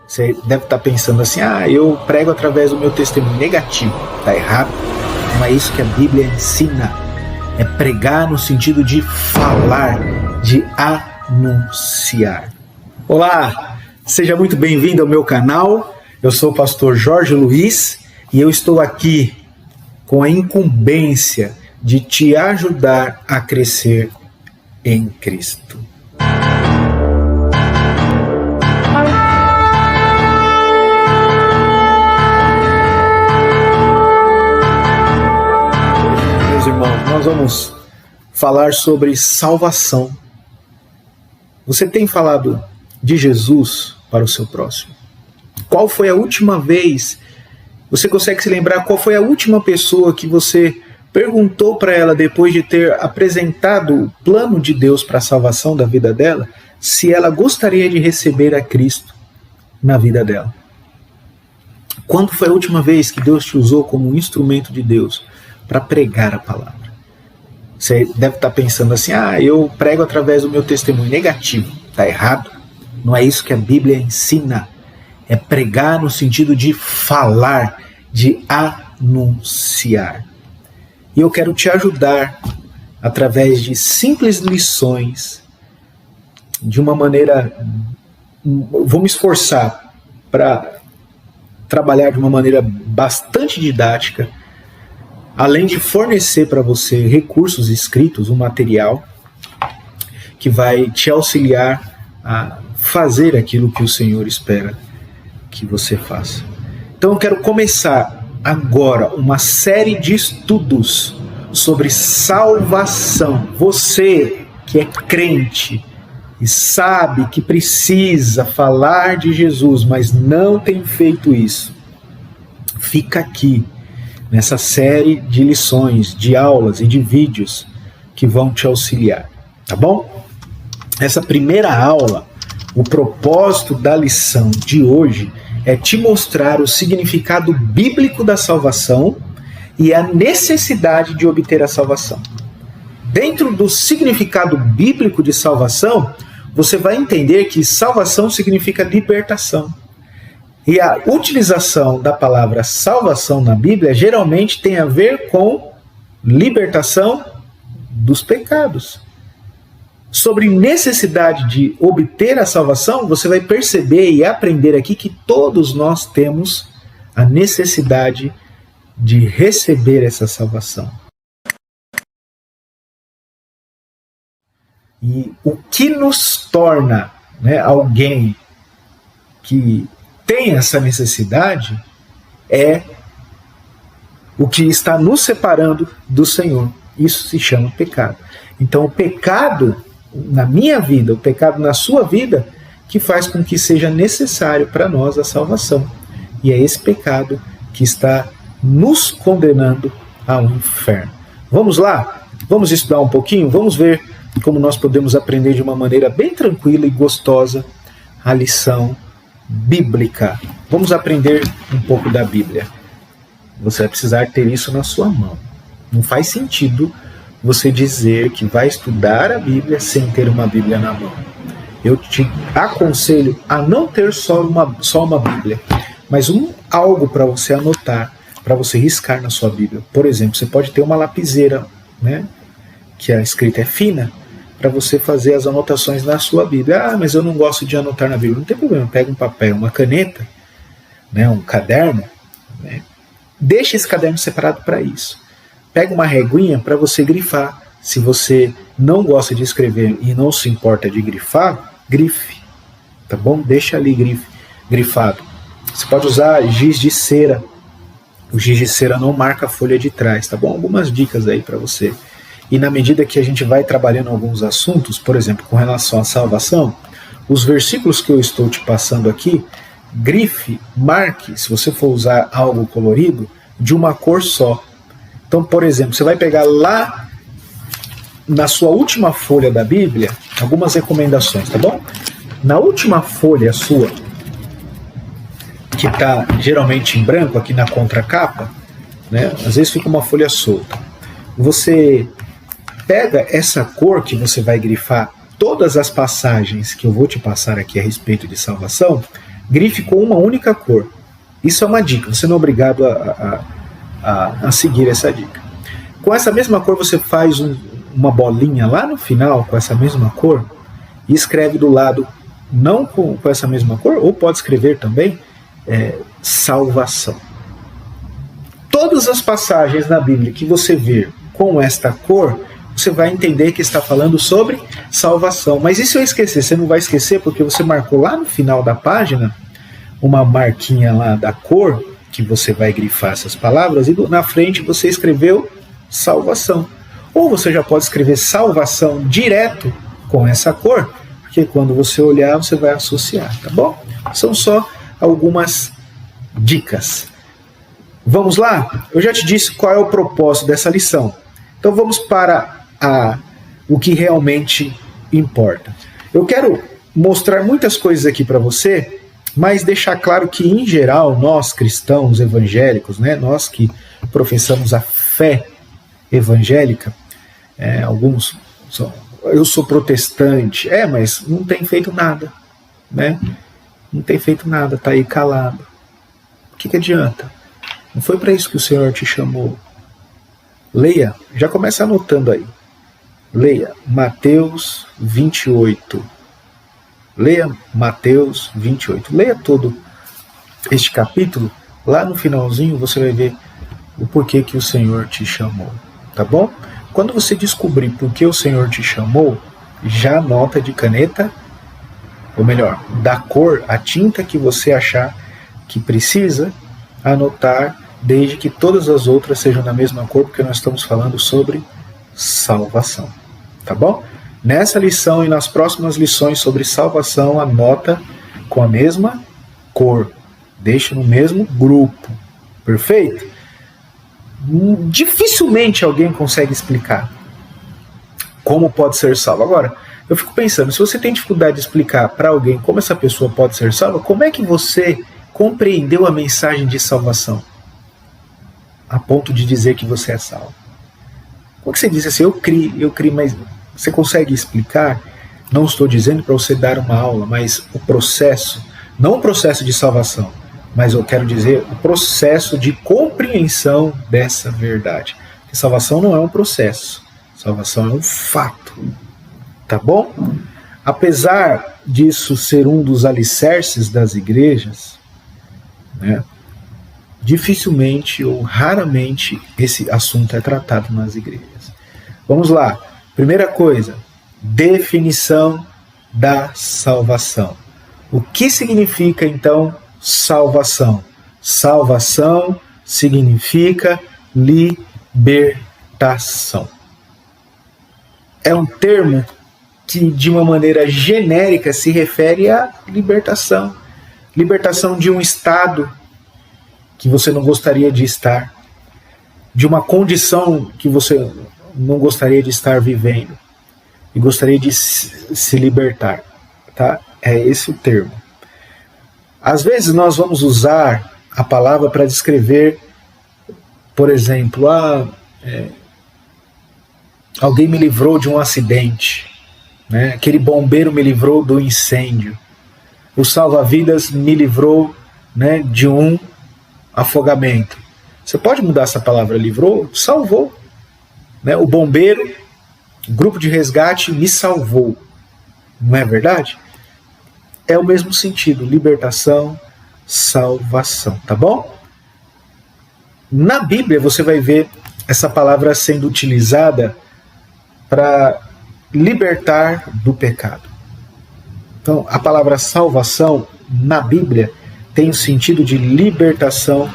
Você deve estar pensando assim, eu prego através do meu testemunho negativo. Está errado. Não é isso que a Bíblia ensina. É pregar no sentido de falar, de anunciar. Olá, seja muito bem-vindo ao meu canal. Eu sou o pastor Jorge Luiz e eu estou aqui com a incumbência de te ajudar a crescer em Cristo. Meus irmãos, nós vamos falar sobre salvação. Você tem falado de Jesus para o seu próximo? Qual foi a última vez? Você consegue se lembrar qual foi a última pessoa que você perguntou para ela, depois de ter apresentado o plano de Deus para a salvação da vida dela, se ela gostaria de receber a Cristo na vida dela? Quando foi a última vez que Deus te usou como um instrumento de Deus para pregar a palavra? Você deve estar pensando assim, eu prego através do meu testemunho negativo. Está errado. Não é isso que a Bíblia ensina. É pregar no sentido de falar, de anunciar. E eu quero te ajudar através de simples lições, de uma maneira... Vou me esforçar para trabalhar de uma maneira bastante didática, além de fornecer para você recursos escritos, um material que vai te auxiliar a fazer aquilo que o Senhor espera que você faça. Então eu quero começar agora uma série de estudos sobre salvação. Você que é crente e sabe que precisa falar de Jesus, mas não tem feito isso, fica aqui nessa série de lições, de aulas e de vídeos que vão te auxiliar, tá bom? Essa primeira aula, o propósito da lição de hoje é te mostrar o significado bíblico da salvação e a necessidade de obter a salvação. Dentro do significado bíblico de salvação, você vai entender que salvação significa libertação. E a utilização da palavra salvação na Bíblia geralmente tem a ver com libertação dos pecados. Sobre necessidade de obter a salvação, você vai perceber e aprender aqui que todos nós temos a necessidade de receber essa salvação. E o que nos torna, alguém que tem essa necessidade é o que está nos separando do Senhor. Isso se chama pecado. Então o pecado na minha vida, o pecado na sua vida, que faz com que seja necessário para nós a salvação. E é esse pecado que está nos condenando ao inferno. Vamos lá? Vamos estudar um pouquinho? Vamos ver como nós podemos aprender de uma maneira bem tranquila e gostosa a lição bíblica. Vamos aprender um pouco da Bíblia. Você vai precisar ter isso na sua mão. Não faz sentido você dizer que vai estudar a Bíblia sem ter uma Bíblia na mão. Eu te aconselho a não ter só uma Bíblia, mas algo para você anotar, para você riscar na sua Bíblia. Por exemplo, você pode ter uma lapiseira, que a escrita é fina, para você fazer as anotações na sua Bíblia. Mas eu não gosto de anotar na Bíblia. Não tem problema, pega um papel, uma caneta, um caderno, deixa esse caderno separado para isso. Pega uma reguinha para você grifar. Se você não gosta de escrever e não se importa de grifar, grife, tá bom? Deixa ali grifado. Você pode usar giz de cera. O giz de cera não marca a folha de trás, tá bom? Algumas dicas aí para você. E na medida que a gente vai trabalhando alguns assuntos, por exemplo, com relação à salvação, os versículos que eu estou te passando aqui, grife, marque, se você for usar algo colorido, de uma cor só. Então, por exemplo, você vai pegar lá na sua última folha da Bíblia, algumas recomendações, tá bom? Na última folha sua, que está geralmente em branco, aqui na contracapa, às vezes fica uma folha solta. Você pega essa cor que você vai grifar todas as passagens que eu vou te passar aqui a respeito de salvação, grife com uma única cor. Isso é uma dica, você não é obrigado a seguir essa dica. Com essa mesma cor você faz uma bolinha lá no final, com essa mesma cor, e escreve do lado, não com essa mesma cor, ou pode escrever também, salvação. Todas as passagens na Bíblia que você ver com esta cor, você vai entender que está falando sobre salvação. Mas e se eu esquecer? Você não vai esquecer porque você marcou lá no final da página uma marquinha lá da cor, que você vai grifar essas palavras, e na frente você escreveu salvação. Ou você já pode escrever salvação direto com essa cor, porque quando você olhar você vai associar, tá bom? São só algumas dicas. Vamos lá? Eu já te disse qual é o propósito dessa lição. Então vamos para o que realmente importa. Eu quero mostrar muitas coisas aqui para você, mas deixar claro que, em geral, nós cristãos evangélicos, né, nós que professamos a fé evangélica, alguns eu sou protestante, mas não tem feito nada, né? Não tem feito nada, tá aí calado. O que adianta? Não foi para isso que o Senhor te chamou. Leia, já começa anotando aí. Leia Mateus 28. Leia Mateus 28. Leia todo este capítulo. Lá no finalzinho você vai ver o porquê que o Senhor te chamou. Tá bom? Quando você descobrir por que o Senhor te chamou, já anota de caneta, ou melhor, da cor, a tinta que você achar que precisa anotar, desde que todas as outras sejam da mesma cor, porque nós estamos falando sobre salvação. Tá bom? Nessa lição e nas próximas lições sobre salvação, anota com a mesma cor. Deixa no mesmo grupo. Perfeito? Dificilmente alguém consegue explicar como pode ser salvo. Agora, eu fico pensando, se você tem dificuldade de explicar para alguém como essa pessoa pode ser salva, como é que você compreendeu a mensagem de salvação a ponto de dizer que você é salvo? Como que você diz assim, eu criei, mas você consegue explicar? Não estou dizendo para você dar uma aula, mas o processo, não o processo de salvação, mas eu quero dizer o processo de compreensão dessa verdade. Porque salvação não é um processo, salvação é um fato. Tá bom? Apesar disso ser um dos alicerces das igrejas, né, dificilmente ou raramente esse assunto é tratado nas igrejas. Vamos lá. Primeira coisa, definição da salvação. O que significa então salvação? Salvação significa libertação. É um termo que de uma maneira genérica se refere à libertação. Libertação de um estado que você não gostaria de estar, de uma condição que você não gostaria de estar vivendo e gostaria de se libertar, tá? É esse o termo. Às vezes nós vamos usar a palavra para descrever, por exemplo, alguém me livrou de um acidente, né? Aquele bombeiro me livrou do incêndio, o salva-vidas me livrou, né, de um afogamento. Você pode mudar essa palavra livrou, salvou, né? O bombeiro, o grupo de resgate me salvou, não é verdade? É o mesmo sentido, libertação, salvação, tá bom? Na Bíblia você vai ver essa palavra sendo utilizada para libertar do pecado. Então, a palavra salvação na Bíblia tem o sentido de libertação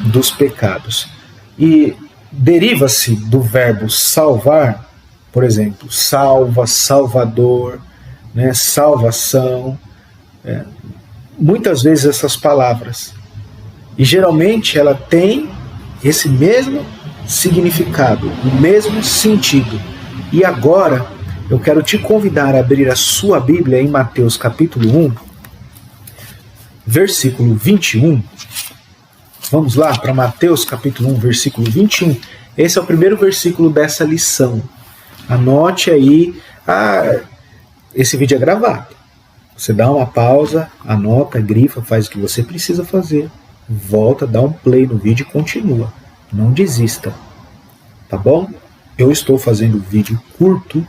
dos pecados. E deriva-se do verbo salvar, por exemplo, salva, salvador, né, salvação, muitas vezes essas palavras. E geralmente ela tem esse mesmo significado, o mesmo sentido. E agora eu quero te convidar a abrir a sua Bíblia em Mateus capítulo 1, versículo 21. Vamos lá para Mateus capítulo 1, versículo 21. Esse é o primeiro versículo dessa lição. Anote aí, esse vídeo é gravado. Você dá uma pausa, anota, grifa, faz o que você precisa fazer, volta, dá um play no vídeo e continua. Não desista, tá bom? Eu estou fazendo vídeo curto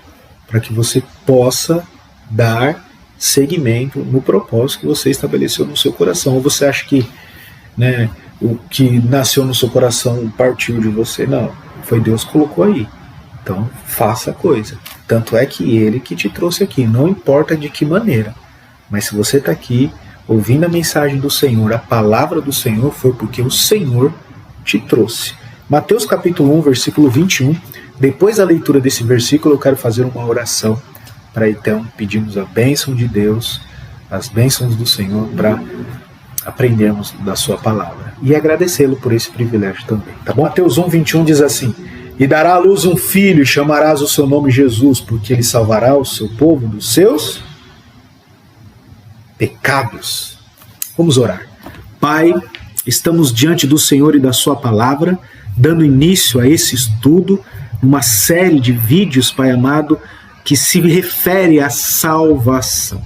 para que você possa dar seguimento no propósito que você estabeleceu no seu coração. Ou você acha que, né, o que nasceu no seu coração partiu de você? Não, foi Deus que colocou aí. Então faça a coisa. Tanto é que Ele que te trouxe aqui, não importa de que maneira. Mas se você está aqui ouvindo a mensagem do Senhor, a palavra do Senhor, foi porque o Senhor te trouxe. Mateus capítulo 1, versículo 21. Depois da leitura desse versículo, eu quero fazer uma oração para então pedirmos a bênção de Deus, as bênçãos do Senhor, para aprendermos da sua palavra. E agradecê-lo por esse privilégio também. Tá bom? Mateus 1, 21 diz assim: E dará à luz um filho, e chamarás o seu nome Jesus, porque ele salvará o seu povo dos seus pecados. Vamos orar. Pai, estamos diante do Senhor e da sua palavra, dando início a esse estudo, uma série de vídeos, Pai amado, que se refere à salvação.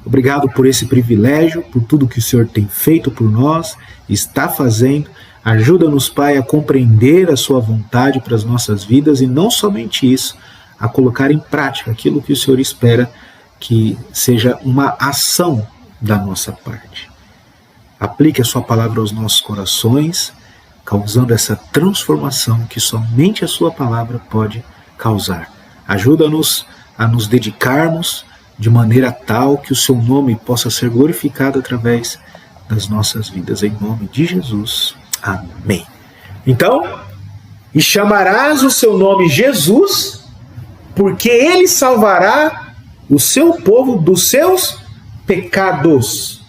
Obrigado por esse privilégio, por tudo que o Senhor tem feito por nós, está fazendo. Ajuda-nos, Pai, a compreender a sua vontade para as nossas vidas e não somente isso, a colocar em prática aquilo que o Senhor espera que seja uma ação da nossa parte. Aplique a sua palavra aos nossos corações, causando essa transformação que somente a sua palavra pode causar. Ajuda-nos a nos dedicarmos de maneira tal que o seu nome possa ser glorificado através das nossas vidas. Em nome de Jesus. Amém. Então, e chamarás o seu nome Jesus, porque ele salvará o seu povo dos seus pecados.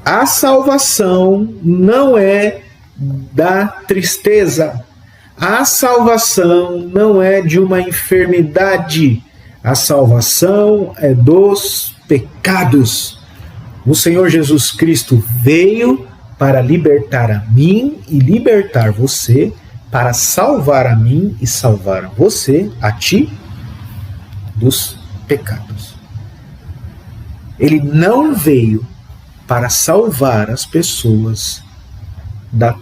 A salvação não é da tristeza. A salvação não é de uma enfermidade. A salvação é dos pecados. O Senhor Jesus Cristo veio para libertar a mim e libertar você, para salvar a mim e salvar você, a ti, dos pecados. Ele não veio para salvar as pessoas da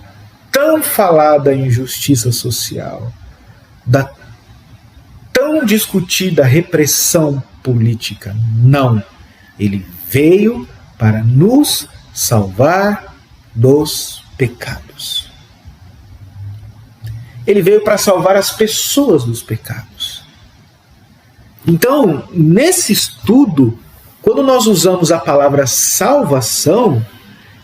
tão falada injustiça social, da tão discutida repressão política. Não. Ele veio para nos salvar dos pecados. Ele veio para salvar as pessoas dos pecados. Então, nesse estudo, quando nós usamos a palavra salvação,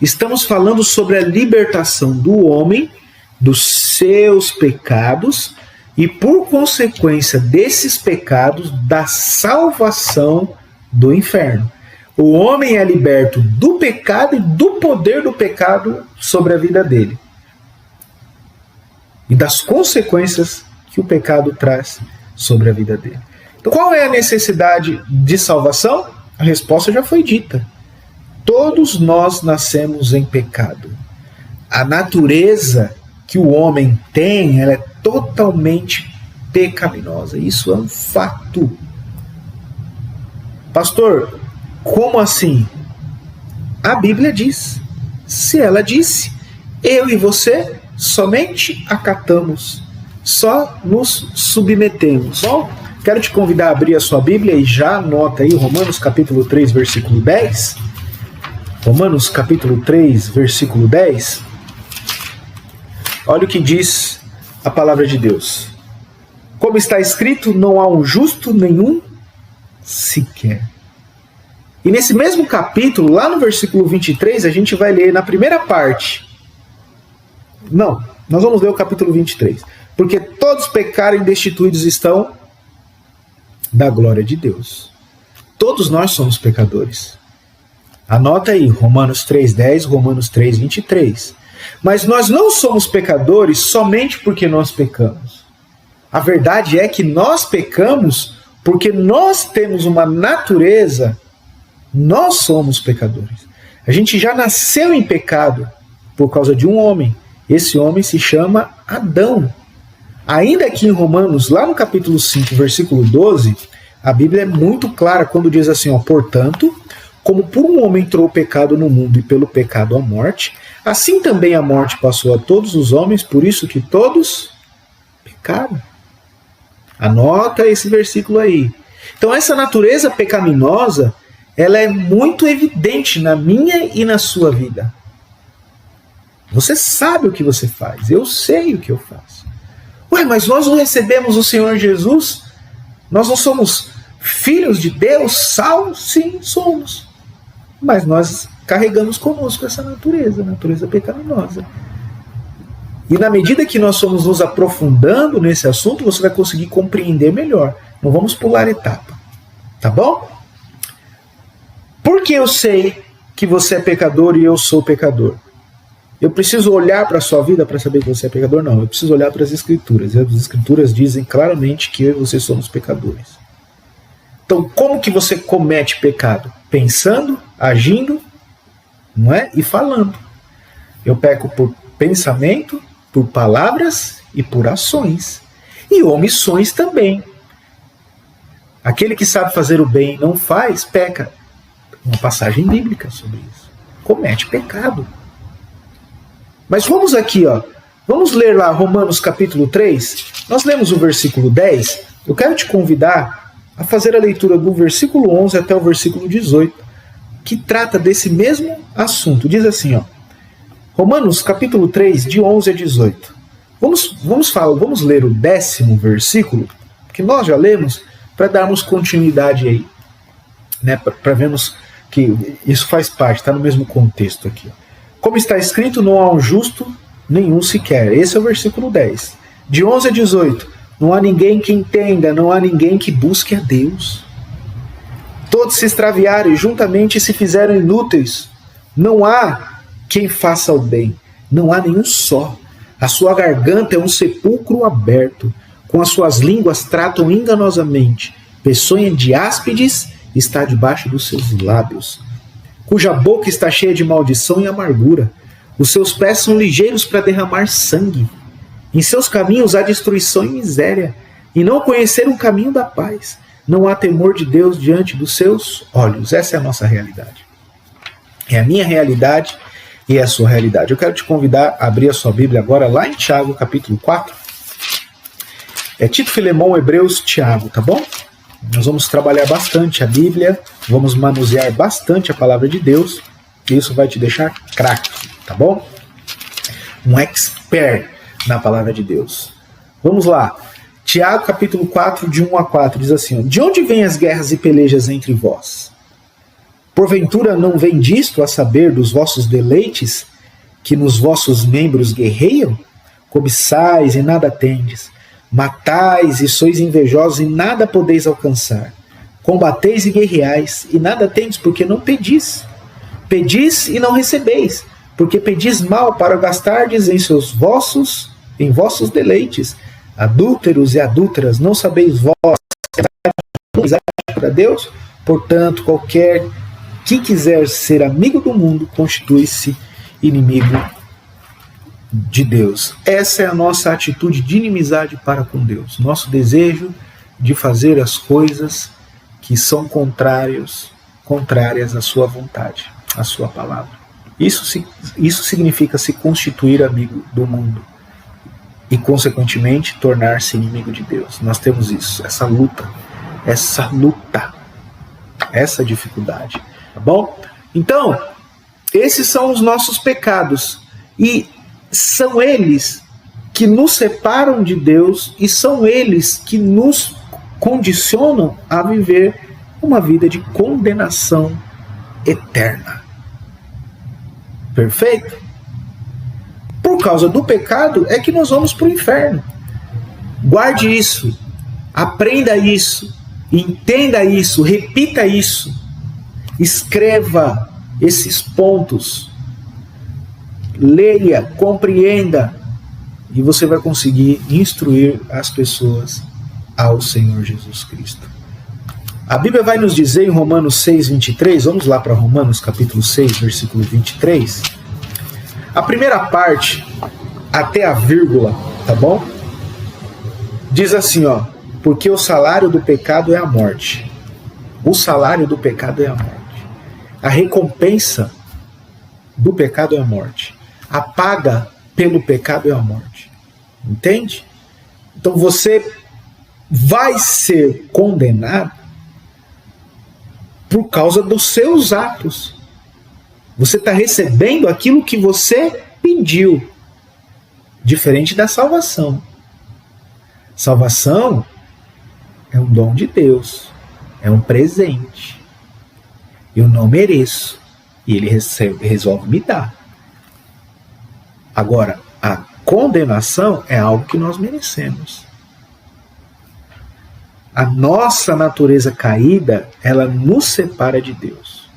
estamos falando sobre a libertação do homem dos seus pecados e, por consequência desses pecados, da salvação do inferno. O homem é liberto do pecado e do poder do pecado sobre a vida dele. E das consequências que o pecado traz sobre a vida dele. Então, qual é a necessidade de salvação? A resposta já foi dita. Todos nós nascemos em pecado. A natureza que o homem tem, ela é totalmente pecaminosa. Isso é um fato. Pastor, como assim? A Bíblia diz. Se ela disse, eu e você somente acatamos, só nos submetemos. Bom, quero te convidar a abrir a sua Bíblia e já anota aí Romanos capítulo 3, versículo 10. Romanos capítulo 3, versículo 10. Olha o que diz a palavra de Deus. Como está escrito, não há um justo nenhum sequer. E nesse mesmo capítulo, lá no versículo 23, a gente vai ler na primeira parte. Não, nós vamos ler o capítulo 23. Porque todos pecaram e destituídos estão da glória de Deus. Todos nós somos pecadores. Anota aí, Romanos 3,10, Romanos 3,23. Mas nós não somos pecadores somente porque nós pecamos. A verdade é que nós pecamos porque nós temos uma natureza, nós somos pecadores. A gente já nasceu em pecado por causa de um homem. Esse homem se chama Adão. Ainda aqui em Romanos, lá no capítulo 5, versículo 12, A Bíblia é muito clara quando diz assim, ó, portanto, como por um homem entrou o pecado no mundo e pelo pecado a morte, assim também a morte passou a todos os homens, por isso que todos pecaram. Anota esse versículo aí. Então essa natureza pecaminosa, ela é muito evidente na minha e na sua vida. Você sabe o que você faz, eu sei o que eu faço. Ué, mas nós não recebemos o Senhor Jesus? Nós não somos filhos de Deus, salvos? Sim, somos. Mas nós carregamos conosco essa natureza, a natureza pecaminosa. E na medida que nós somos nos aprofundando nesse assunto, você vai conseguir compreender melhor. Não vamos pular etapa. Tá bom? Por que eu sei que você é pecador e eu sou pecador? Eu preciso olhar para a sua vida para saber que você é pecador? Não, eu preciso olhar para as Escrituras. E as Escrituras dizem claramente que eu e você somos pecadores. Então, como que você comete pecado? Pensando, agindo, não é? E falando. Eu peco por pensamento, por palavras e por ações. E omissões também. Aquele que sabe fazer o bem e não faz, peca. Uma passagem bíblica sobre isso. Comete pecado. Mas vamos aqui, ó. Vamos ler lá Romanos capítulo 3. Nós lemos o versículo 10. Eu quero te convidar a fazer a leitura do versículo 11 até o versículo 18, que trata desse mesmo assunto. Diz assim, ó. Romanos capítulo 3, de 11 a 18. Vamos ler o 10º versículo, que nós já lemos, para darmos continuidade aí. Né, para vermos que isso faz parte, está no mesmo contexto aqui. Como está escrito, não há um justo nenhum sequer. Esse é o versículo 10. De 11 a 18. Não há ninguém que entenda, não há ninguém que busque a Deus. Todos se extraviaram e juntamente se fizeram inúteis. Não há quem faça o bem. Não há nenhum só. A sua garganta é um sepulcro aberto. Com as suas línguas tratam enganosamente. Peçonha de áspides está debaixo dos seus lábios, cuja boca está cheia de maldição e amargura. Os seus pés são ligeiros para derramar sangue. Em seus caminhos há destruição e miséria, e não conheceram o caminho da paz. Não há temor de Deus diante dos seus olhos. Essa é a nossa realidade. É a minha realidade e é a sua realidade. Eu quero te convidar a abrir a sua Bíblia agora lá em Tiago, capítulo 4. É Tito, Filemão, Hebreus, Tiago, tá bom? Nós vamos trabalhar bastante a Bíblia, vamos manusear bastante a palavra de Deus, e isso vai te deixar craque, tá bom? Um expert na palavra de Deus. Vamos lá. Tiago, capítulo 4, de 1 a 4, diz assim, ó, de onde vêm as guerras e pelejas entre vós? Porventura não vem disto a saber dos vossos deleites, que nos vossos membros guerreiam? Cobiçais e nada tendes. Matais e sois invejosos e nada podeis alcançar. Combateis e guerreais e nada tendes porque não pedis. Pedis e não recebeis, porque pedis mal para gastardes em vossos deleites. Adúlteros e adúlteras, não sabeis vós para Deus? Portanto, qualquer que quiser ser amigo do mundo constitui-se inimigo de Deus. Essa é a nossa atitude de inimizade para com Deus. Nosso desejo de fazer as coisas que são contrárias à sua vontade, à sua palavra. Isso significa se constituir amigo do mundo e, consequentemente, tornar-se inimigo de Deus. Nós temos isso, essa luta, essa dificuldade. Tá bom? Então, esses são os nossos pecados. E são eles que nos separam de Deus e são eles que nos condicionam a viver uma vida de condenação eterna. Perfeito? Por causa do pecado é que nós vamos para o inferno. Guarde isso, aprenda isso, entenda isso, repita isso, escreva esses pontos. Leia, compreenda, e você vai conseguir instruir as pessoas ao Senhor Jesus Cristo. A Bíblia vai nos dizer em Romanos 6, 23, vamos lá para Romanos capítulo 6, versículo 23. A primeira parte, até a vírgula, tá bom? Diz assim, ó, Porque o salário do pecado é a morte. O salário do pecado é a morte. A recompensa do pecado é a morte. A paga pelo pecado é a morte. Entende? Então você vai ser condenado por causa dos seus atos. Você está recebendo aquilo que você pediu. Diferente da salvação. Salvação é um dom de Deus. É um presente. Eu não mereço. E Ele resolve me dar. Agora, a condenação é algo que nós merecemos. A nossa natureza caída, ela nos separa de Deus.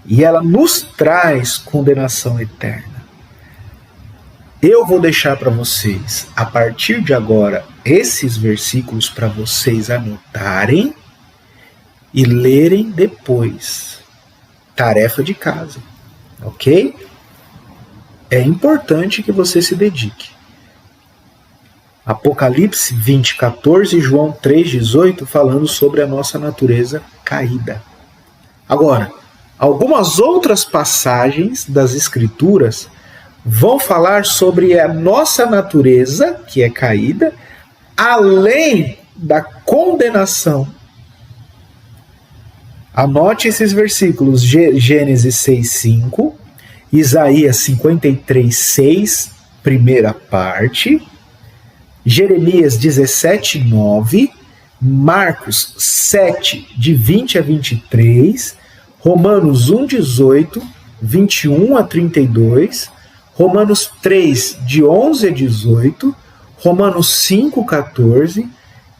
E ela nos traz condenação eterna. Eu vou deixar para vocês, a partir de agora, esses versículos para vocês anotarem e lerem depois. Tarefa de casa, ok? É importante que você se dedique. Apocalipse 20:14 e João 3:18 falando sobre a nossa natureza caída. Agora, algumas outras passagens das Escrituras vão falar sobre a nossa natureza, que é caída, além da condenação. Anote esses versículos: Gênesis 6:5, Isaías 53:6, primeira parte, Jeremias 17:9, Marcos 7, de 20 a 23, Romanos 1:18, 21 a 32, Romanos 3, de 11 a 18, Romanos 5:14,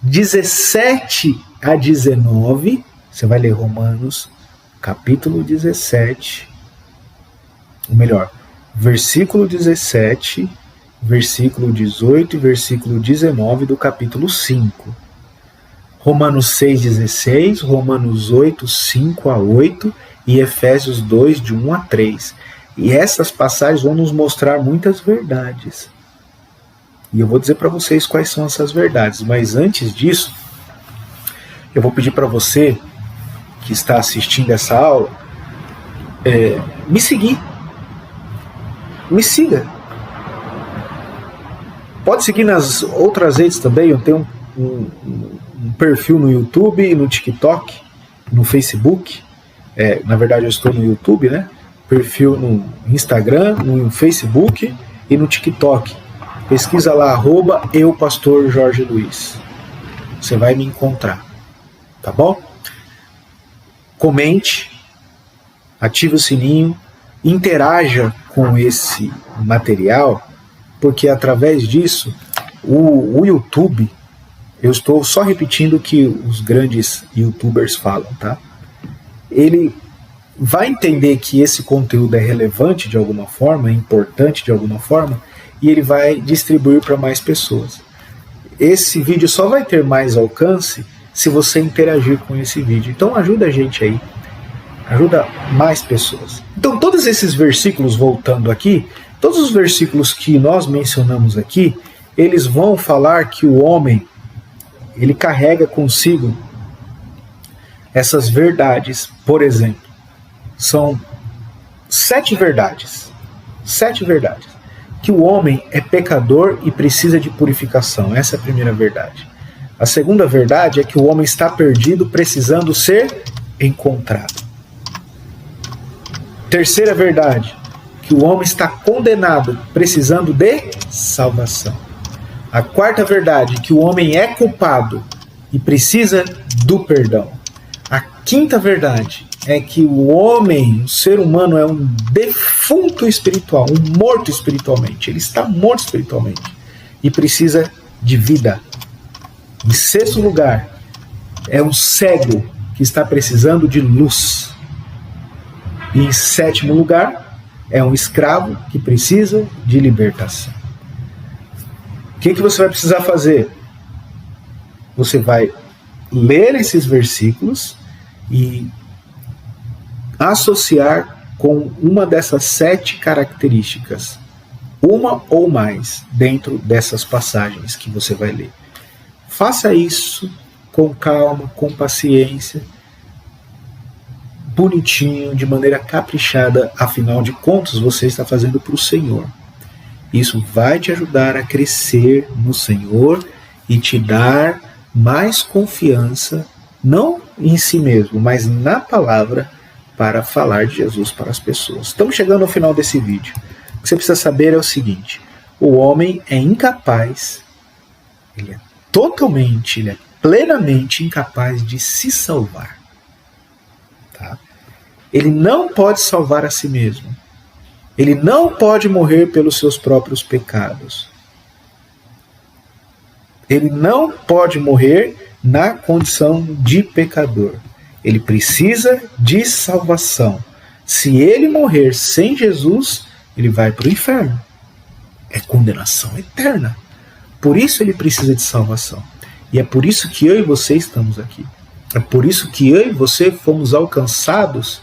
17 a 19, você vai ler Romanos capítulo 17, ou melhor, versículo 17, versículo 18 e versículo 19 do capítulo 5. Romanos 6:16, Romanos 8, 5 a 8 e Efésios 2, de 1 a 3. E essas passagens vão nos mostrar muitas verdades. E eu vou dizer para vocês quais são essas verdades. Mas antes disso, eu vou pedir para você que está assistindo essa aula, me seguir. Me siga. Pode seguir nas outras redes também. Eu tenho um perfil no YouTube, no TikTok, no Facebook. Na verdade, eu estou no YouTube, né? Perfil no Instagram, no Facebook e no TikTok. Pesquisa lá, @eupastorjorgeluiz. Você vai me encontrar. Tá bom? Comente, ative o sininho, interaja com esse material, porque através disso, o YouTube, eu estou só repetindo o que os grandes YouTubers falam, tá? Ele vai entender que esse conteúdo é relevante de alguma forma, é importante de alguma forma, e ele vai distribuir para mais pessoas. Esse vídeo só vai ter mais alcance se você interagir com esse vídeo. Então ajuda a gente aí, ajuda mais pessoas. Então todos esses versículos, voltando aqui, todos os versículos que nós mencionamos aqui, eles vão falar que o homem, ele carrega consigo essas verdades. Por exemplo, são 7 verdades. 7 verdades. Que o homem é pecador e precisa de purificação. Essa é a primeira verdade. A segunda verdade é que o homem está perdido, precisando ser encontrado. Terceira verdade, que o homem está condenado, precisando de salvação. A quarta verdade, que o homem é culpado e precisa do perdão. A quinta verdade é que o homem, o ser humano, é um defunto espiritual, um morto espiritualmente. Ele está morto espiritualmente e precisa de vida. Em sexto lugar, é um cego que está precisando de luz. E em sétimo lugar, é um escravo que precisa de libertação. O que você vai precisar fazer? Você vai ler esses versículos e associar com uma dessas 7 características, uma ou mais, dentro dessas passagens que você vai ler. Faça isso com calma, com paciência, bonitinho, de maneira caprichada, afinal de contas você está fazendo para o Senhor. Isso vai te ajudar a crescer no Senhor e te dar mais confiança, não em si mesmo, mas na palavra, para falar de Jesus para as pessoas. Estamos chegando ao final desse vídeo. O que você precisa saber é o seguinte: o homem é incapaz, ele é plenamente incapaz de se salvar. Tá? Ele não pode salvar a si mesmo. Ele não pode morrer pelos seus próprios pecados. Ele não pode morrer na condição de pecador. Ele precisa de salvação. Se ele morrer sem Jesus, ele vai para o inferno. É condenação eterna. Por isso ele precisa de salvação. E é por isso que eu e você estamos aqui. É por isso que eu e você fomos alcançados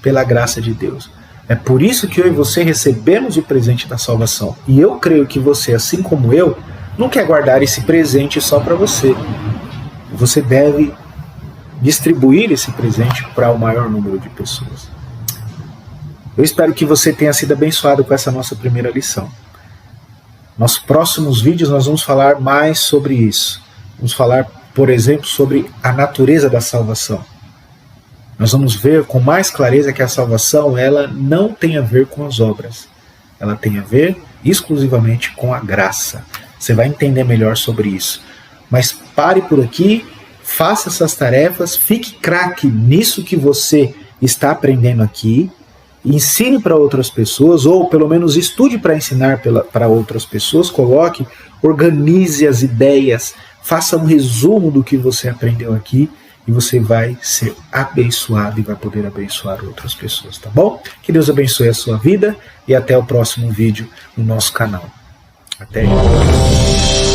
pela graça de Deus. É por isso que eu e você recebemos o presente da salvação. E eu creio que você, assim como eu, não quer guardar esse presente só para você. Você deve distribuir esse presente para o maior número de pessoas. Eu espero que você tenha sido abençoado com essa nossa primeira lição. Nos próximos vídeos nós vamos falar mais sobre isso. Vamos falar, por exemplo, sobre a natureza da salvação. Nós vamos ver com mais clareza que a salvação ela não tem a ver com as obras. Ela tem a ver exclusivamente com a graça. Você vai entender melhor sobre isso. Mas pare por aqui, faça essas tarefas, fique craque nisso que você está aprendendo aqui, ensine para outras pessoas, ou pelo menos estude para ensinar para outras pessoas, coloque, organize as ideias, faça um resumo do que você aprendeu aqui, e você vai ser abençoado e vai poder abençoar outras pessoas, tá bom? Que Deus abençoe a sua vida e até o próximo vídeo no nosso canal. Até aí.